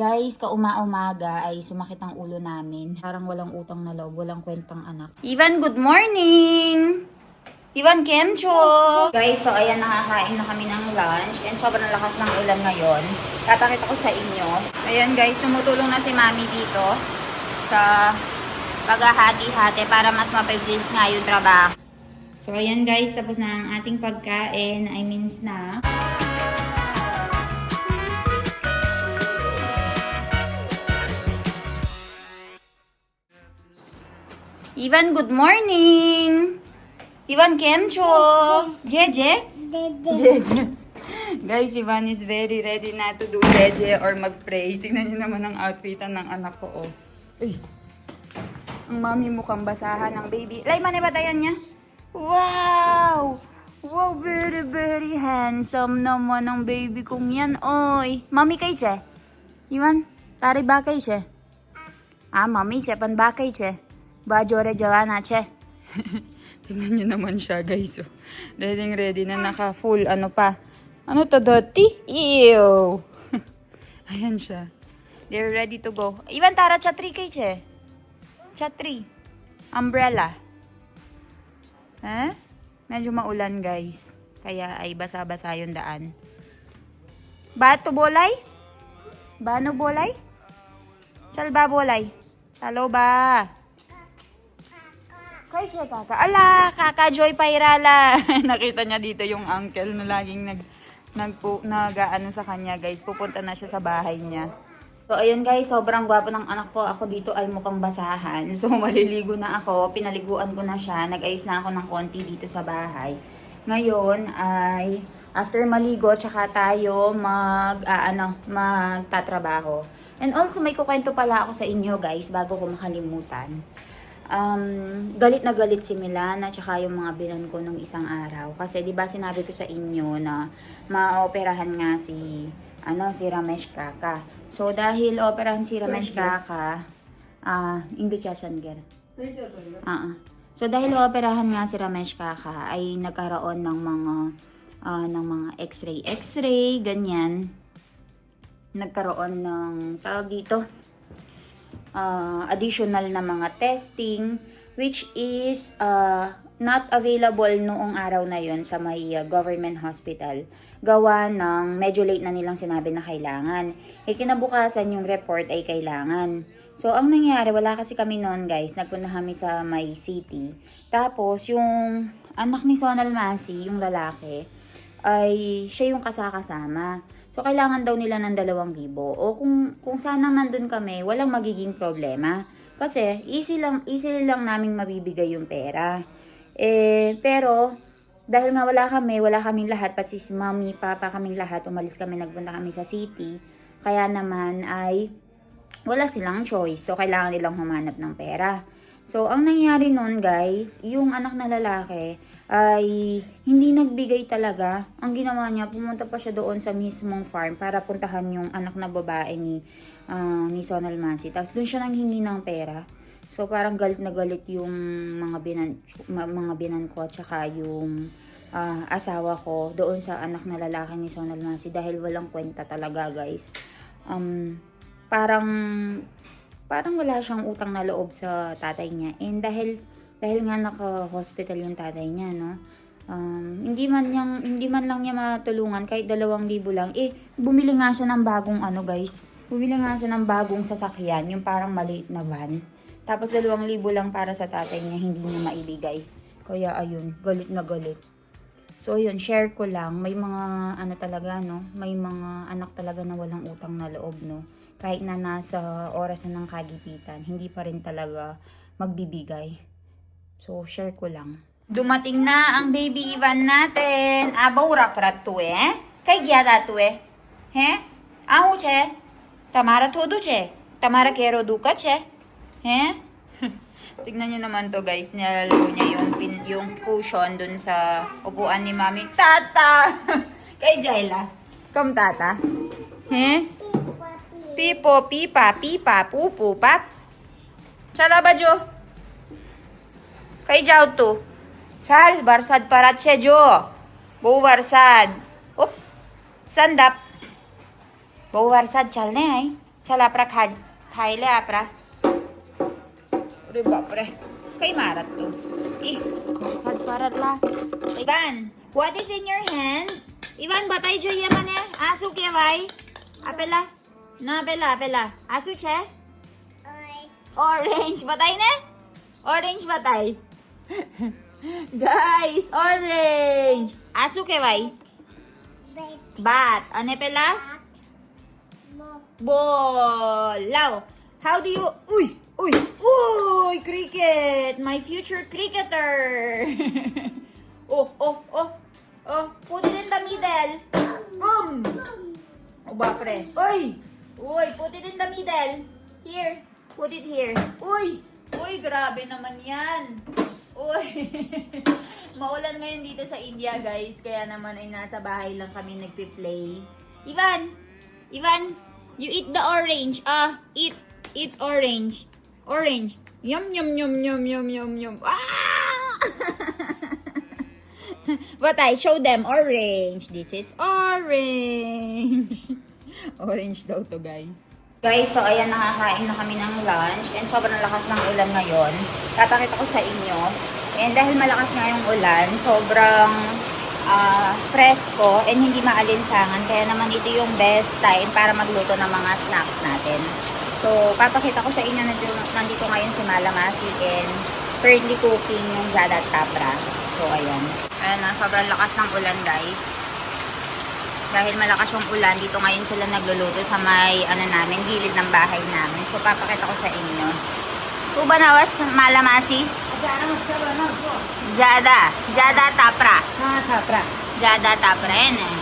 Guys, kauma-umaga ay sumakit ang ulo namin. Parang walang utang na loob, walang kwentang anak. Ivan, good morning! Ivan, Kemcho! Guys, so ayan, nakakain na kami ng lunch and sobrang lakas ng ulan ngayon. Tatakita ko sa inyo. Ayan guys, tumutulong na si Mami dito sa paghahati-hati para mas mapabilis nga yung trabaho. So ayan guys, tapos na ang ating pagkain. I mean snack. Ivan, good morning! Ivan, Kemcho! Jeje? Jeje. Guys, Ivan is very ready na to do Jeje or mag-pray. Tingnan niyo naman ang outfitan ng anak ko, oh. Ay! Ang mami mukhang basahan ng baby. Lay, manibatayan niya? Wow! Wow, very, very handsome naman ang baby kong yan, oy. Mami kay che? Ivan, tari ba kay che? Mami, sepan ba kay che? Bajore Joanna che. Tingnan nyo naman siya guys. Oh. Ready na naka full ano pa. Ano to doti? Ew. Ayan siya. They're ready to go. Ivan tara chatri kay che. Chatri. Umbrella. Medyo maulan guys. Kaya ay basa-basa yung daan. Bato bolay? Bano bolay? Salba bolay? Salo ba? Kay siya kaka. Ala, kaka Joy Pairala. Nakita niya dito yung uncle na laging nag-ano sa kanya, guys. Pupunta na siya sa bahay niya. So, ayun guys, sobrang gwapo ng anak ko. Ako dito ay mukhang basahan. So, maliligo na ako. Pinaliguan ko na siya. Nag-ayos na ako ng konti dito sa bahay. Ngayon ay after maligo, tsaka tayo magtatrabaho. And also, may kukwento pala ako sa inyo, guys, bago ko makalimutan. Galit na galit si Milana tsaka yung mga binan ko nung isang araw. Kasi 'di ba sinabi ko sa inyo na maoperahan nga si Ramesh Kaka. So dahil operahan si Ramesh Kaka, hindi siya sanger. So dahil operahan nga si Ramesh Kaka ay nagkaroon ng mga x-ray ganyan. Nagkaroon ng tawag dito additional na mga testing which is not available noong araw na yon sa may government hospital. Gawa ng medyo late na nilang sinabi na kailangan. Kinabukasan yung report ay kailangan. So, ang nangyari, wala kasi kami noon guys. Nagpunta kami sa may city. Tapos, yung anak ni Sonal Masi, yung lalaki, ay siya yung kasama. So, kailangan daw nila ng 2,000. O kung sanang nandun kami, walang magiging problema. Kasi, easy lang naming mabibigay yung pera. Pero, dahil nga wala kaming lahat, pati si mami, papa kaming lahat, umalis kami, nagpunta kami sa city. Kaya naman ay, wala silang choice. So, kailangan nilang humanap ng pera. So, ang nangyari nun guys, yung anak na lalaki, ay hindi nagbigay talaga. Ang ginawa niya, pumunta pa siya doon sa mismong farm para puntahan yung anak na babae ni Sonal Mansi. Tapos doon siya nanghingi ng pera. So parang galit na galit yung mga binan ko at saka yung asawa ko doon sa anak na lalaki ni Sonal Mansi dahil walang kwenta talaga guys. Parang wala siyang utang na loob sa tatay niya. And dahil nga naka-hospital yung tatay niya, no? Hindi man lang niya matulungan kahit 2,000 lang. Bumili nga siya ng bagong guys. Bumili nga siya ng bagong sasakyan, yung parang maliit na van. Tapos 2,000 lang para sa tatay niya, hindi niya maibigay. Kaya ayun, galit na galit. So ayun, share ko lang. May mga talaga, no? May mga anak talaga na walang utang na loob, no? Kahit na nasa oras na ng kagipitan, hindi pa rin talaga magbibigay. So, share ko lang. Dumating na ang baby Ivan natin. Abaw rakrat to Kay gyada to He? Ahu che? Tamara todo che? Tamara kero duka che? He? Tignan nyo naman to guys. Nilalaro niya yung cushion dun sa upuan ni Mami. Tata! Kay Jaila. Kom tata? He? Pipo, pipa, pipa, pupu, pap. Chala ba jo? Kay jaw to. Chal, barsad parat siya, Jo. Bo barsad. Up. Stand up. Bo barsad, chal na ay. चला आपरा खायले आपरा. अरे बापरे. काही मारत तू. बरसात परतला. Ivan, what is in your hands? Ivan, बताई जो ये मने आंसू केवाय. Apela. ना apela. आंसू छे? Orange. बताई ने? Orange बताई. Guys, orange. આસુ કહેવાય? બાત. અને પેલા? Ball. લાવો. How do you... Uy, cricket. My future cricketer. Oh. Put it in the middle. Oh, bapre. Uy, put it in the middle. Here. Put it here. Uy, grabe naman yan. Uy. Maulan ngayon dito sa India, guys. Kaya naman ay nasa bahay lang kami nagpi-play. Ivan, you eat the orange. Eat orange. Orange. Yum. Ah! But I show them orange. This is orange. Orange daw to, guys. Guys, so ayan, nakakain na kami ng lunch. And sobrang lakas ng ulan ngayon. Tatakita ko sa inyo. And dahil malakas nga yung ulan, sobrang presko and hindi maalinsangan. Kaya naman ito yung best time para magluto ng mga snacks natin. So, papakita ko sa inyo na nandito ngayon si Malamasi and currently cooking yung Jada at Tapra. So, ayan. Ayan na, sobrang lakas ng ulan, guys. Dahil malakas yung ulan, dito ngayon sila nagluluto sa may, gilid ng bahay namin. So, papakita ko sa inyo. Tuba na was Malamasi? Jada Tapra. Tapra. Jada Tapra, yan eh.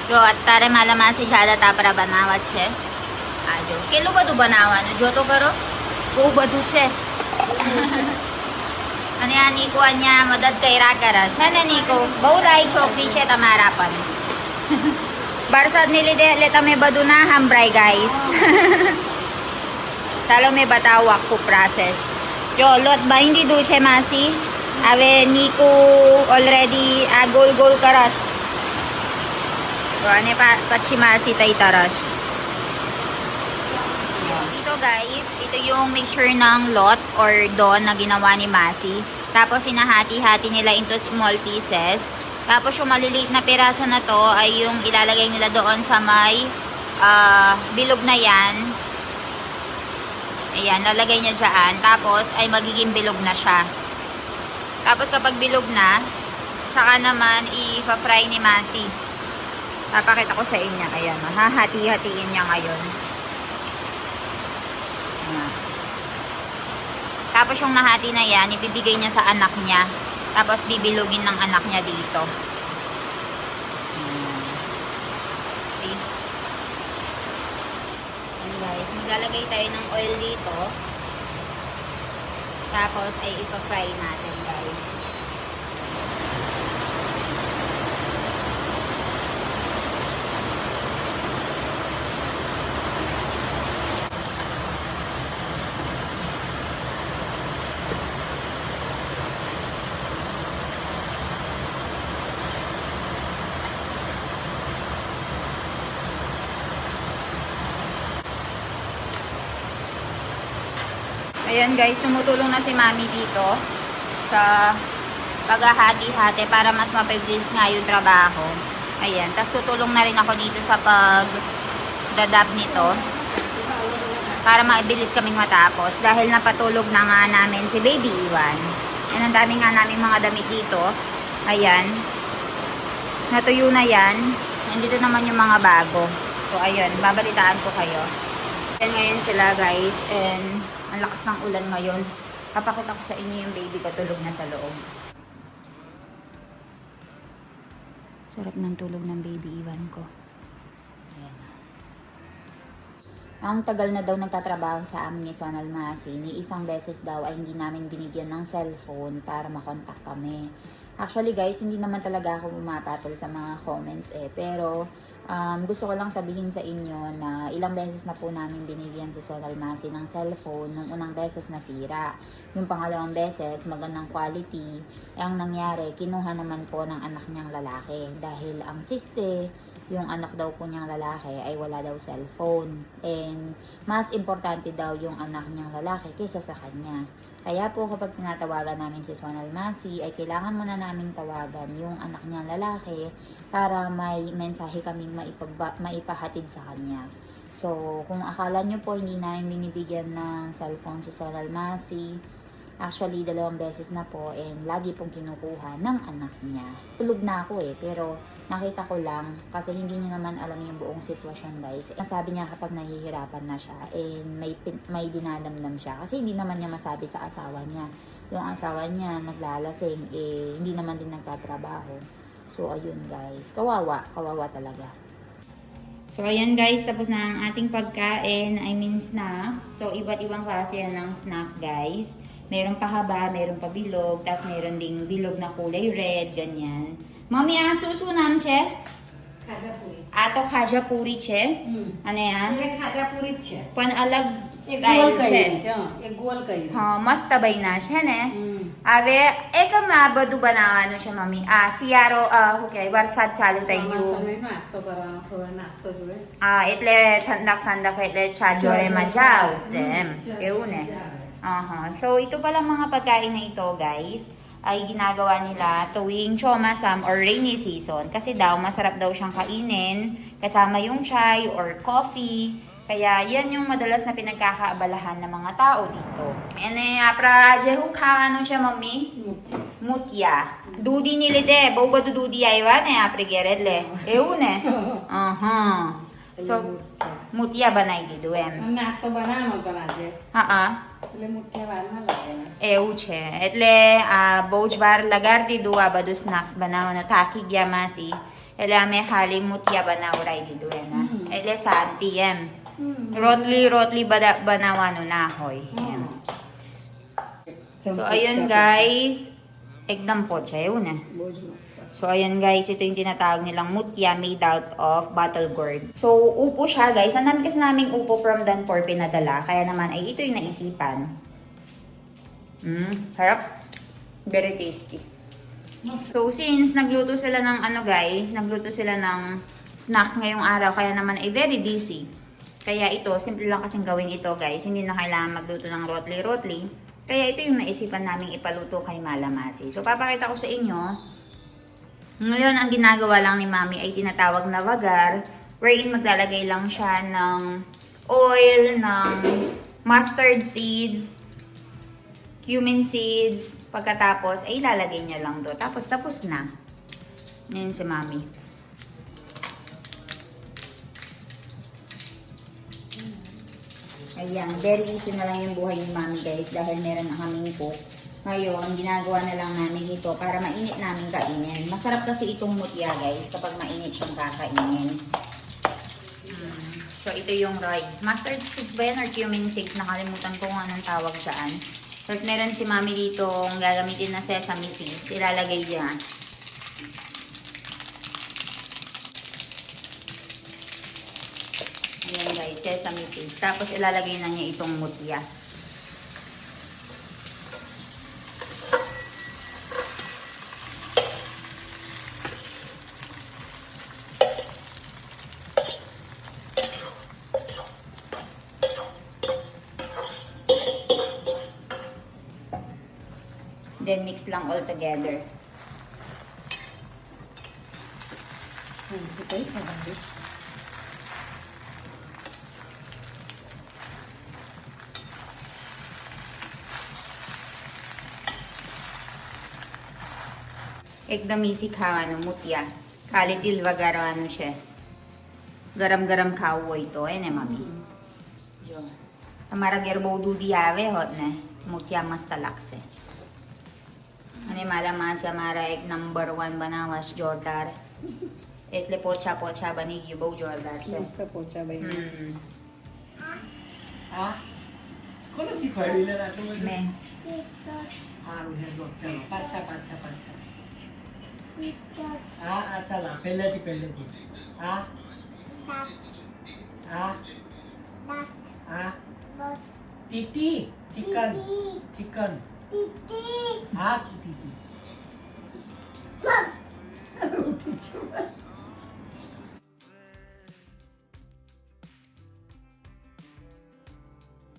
जो અત્યારે માલામાંથી જ્યાદા તાપરા બનાવવા છે. આ જો કેટલું બધું બનાવવાનું જો તો કરો, બહુ બધું છે. અને આ નીકો અહીંયા મદદ કર્યા કરે છે ને નીકો, બહુ રાઈ છોકરી છે તમારા પણ. વરસાદને લીધે એટલે તમે બધું ના સાંભળાય ગાઈસ. ચાલો મેં બતાવું આખું પ્રોસેસ. જો લોટ બાંધી દીધું છે માસી. હવે નીકુ ઓલરેડી આ ગોલ ગોલ કરશ. તો અને પછી માસી તઈ તરશ. Dito guys, ito yung mixture ng lot or dough na ginawa ni Masi. Tapos hinahati-hati nila into small pieces. Tapos yung maliliit na piraso na to ay yung ilalagay nila doon sa may bilog na yan. Ayan, lalagay niya dyan. Tapos ay magiging bilog na siya. Tapos kapag bilog na, saka naman i-fry ni Masi. Papakita ko sa inyo. Ayan, hahati-hatiin niya ngayon. Ayan. Tapos yung nahati na yan, ibibigay niya sa anak niya. Tapos bibilugin ng anak niya dito. Ayan. See? Ayan guys, maglalagay tayo ng oil dito. Tapos ay ipa-fry natin guys. Ayan guys, tumutulong na si Mami dito sa paghahati-hati para mas mapabilis nga yung trabaho. Ayan, tapos tutulong na rin ako dito sa pagdadab nito para mabilis kaming matapos dahil napatulog na nga namin si Baby Iwan. Ayan, ang dami nga namin mga damit dito. Ayan, natuyo na yan. Nandito naman yung mga bago. So ayan, babalitaan ko kayo. Ayan ngayon sila guys, and ang lakas ng ulan ngayon. Papakita ko sa inyo yung baby ko tulog na sa loob. Sarap ng tulog ng baby Iwan ko. Ayan. Ang tagal na daw nagtatrabaho sa amin ni Sonal Masi. Ni isang beses daw ay hindi namin binigyan ng cellphone para makontak kami. Actually guys, hindi naman talaga ako pumapatol sa mga comments pero gusto ko lang sabihin sa inyo na ilang beses na po namin binigyan si Sonal Masi ng cellphone. Nung unang beses nasira. Yung pangalawang beses, magandang quality. Ang nangyari, kinuha naman po ng anak niyang lalaki. Dahil ang siste yung anak daw po niyang lalaki ay wala daw cellphone. And mas importante daw yung anak niyang lalaki kaysa sa kanya. Kaya po kapag tinatawagan namin si Sonal Masi, ay kailangan muna namin tawagan yung anak niyang lalaki para may mensahe kaming maipahatid sa kanya. So, kung akala niyo po hindi namin binibigyan ng cellphone si Sonal Masi, actually, 2 beses na po and lagi pong kinukuha ng anak niya. Tulog na ako pero nakita ko lang kasi hindi niya naman alam yung buong sitwasyon guys. Sabi niya kapag nahihirapan na siya and may dinadamdam siya kasi hindi naman niya masabi sa asawa niya. Yung asawa niya naglalasing hindi naman din nagtatrabaho. So, ayun guys. Kawawa talaga. So, ayan guys, tapos na ang ating pagkain, snacks. So, iba't ibang klase yan ng snack guys. Meron pa haba, meron pa bilog, tapos meron ding bilog na kulay red, ganyan. Mami, susu nam che? खाजापुरी Ato khajapuri che? Ano yan? ये खाजापुरी છે Pan alag એક style goal che. કરી છે એક ગોલ કરી Ha, mast tabay na siya ne. Ave, eka mabadu બનાવવાનું છે મમ્મી. સિયારો હું કહેવાય વરસાદ ચાલુ થઈ ગયું. સમય નાસ્તો કરવાનો થોડો નાસ્તો જોઈએ એટલે ઠંડક એટલે ચા જોડે મજા આવશે એમ. એવું ને. So, ito pala mga pagkain na ito, guys, ay ginagawa nila tuwing chomasam or rainy season. Kasi daw, masarap daw siyang kainin kasama yung chai or coffee. Kaya, yan yung madalas na pinagkakaabalahan ng mga tao dito. Apra, jehu ano siya, mami? Mutya. Dudi nilide. Bau ba dudi aywa ne, apre geredle. Eune. So, mutya ba na idi duem? નાસ્તો બનાવવાનો તો આજે એટલે મુઠ્ઠી વાર ના લાગે ને એવું છે એટલે બહુ જ વાર લગાડી દીધું આ બધું સ્નેક્સ બનાવવાનું થાકી ગયા માસી એટલે અમે ખાલી મુઠિયા બનાવડાવી દીધું એને એટલે શાંતિ એમ રોટલી બનાવવાનું ના હોય એમ So ayun guys, ekdam pocha એવું ને બહુ જ મસ્ત So, ayan guys, ito yung tinatawag nilang mutya made out of bottle gourd. So, upo siya guys. Ang dami kasi naming upo from Danpor pinadala. Kaya naman ay ito yung naisipan. Harap. Very tasty. So, since nagluto sila ng nagluto sila ng snacks ngayong araw. Kaya naman ay very busy. Kaya ito, simple lang kasing gawin ito guys. Hindi na kailangan magluto ng rotli-rotli. Kaya ito yung naisipan naming ipaluto kay Malamasi. So, papakita ko sa inyo. Ngayon, ang ginagawa lang ni Mami ay tinatawag na vagar, wherein maglalagay lang siya ng oil, ng mustard seeds, cumin seeds, pagkatapos ay ilalagay niya lang doon. Tapos na. Ngayon si Mami. Ayan, very easy na lang yung buhay ni Mami guys dahil meron na kaming cook. Ngayon, ginagawa na lang namin ito para mainit namin kainin. Masarap kasi itong mutya guys kapag mainit siyang kakainin. So, ito yung mustard seeds ba yan or cumin seeds? Nakalimutan ko kung anong tawag dyan. Tapos, meron si Mami dito ang gagamitin na sesame seeds. Ilalagay dyan. Ayan guys, sesame seeds. Tapos, ilalagay na niya itong mutya. Then, mix lang all together. Fancy tayo sa bahay. एकदम इसी खाવાનું મુતિયા ખાલી તિલ વગાડવાનું છે ગરમ ગરમ ખાવું હોય તો હે ને મમ્મી જો તમારા ઘેર બહુ દૂધી આવે હોત ને મુતિયા મસ્ત લાગશે અને મારા માસી અમારા એક નંબર 1 બનાવસ જોરદાર એટલે પોછા પોછા બની ગયું બહુ જોરદાર છે મસ્ત પોચા બની હા કોને શીખવાડ્યું લે આટલું બધું મેં હારું હે ગો ચલો પાછા હા ચાલો પહેલેથી હા ટીટી ચિકન હા ચીટી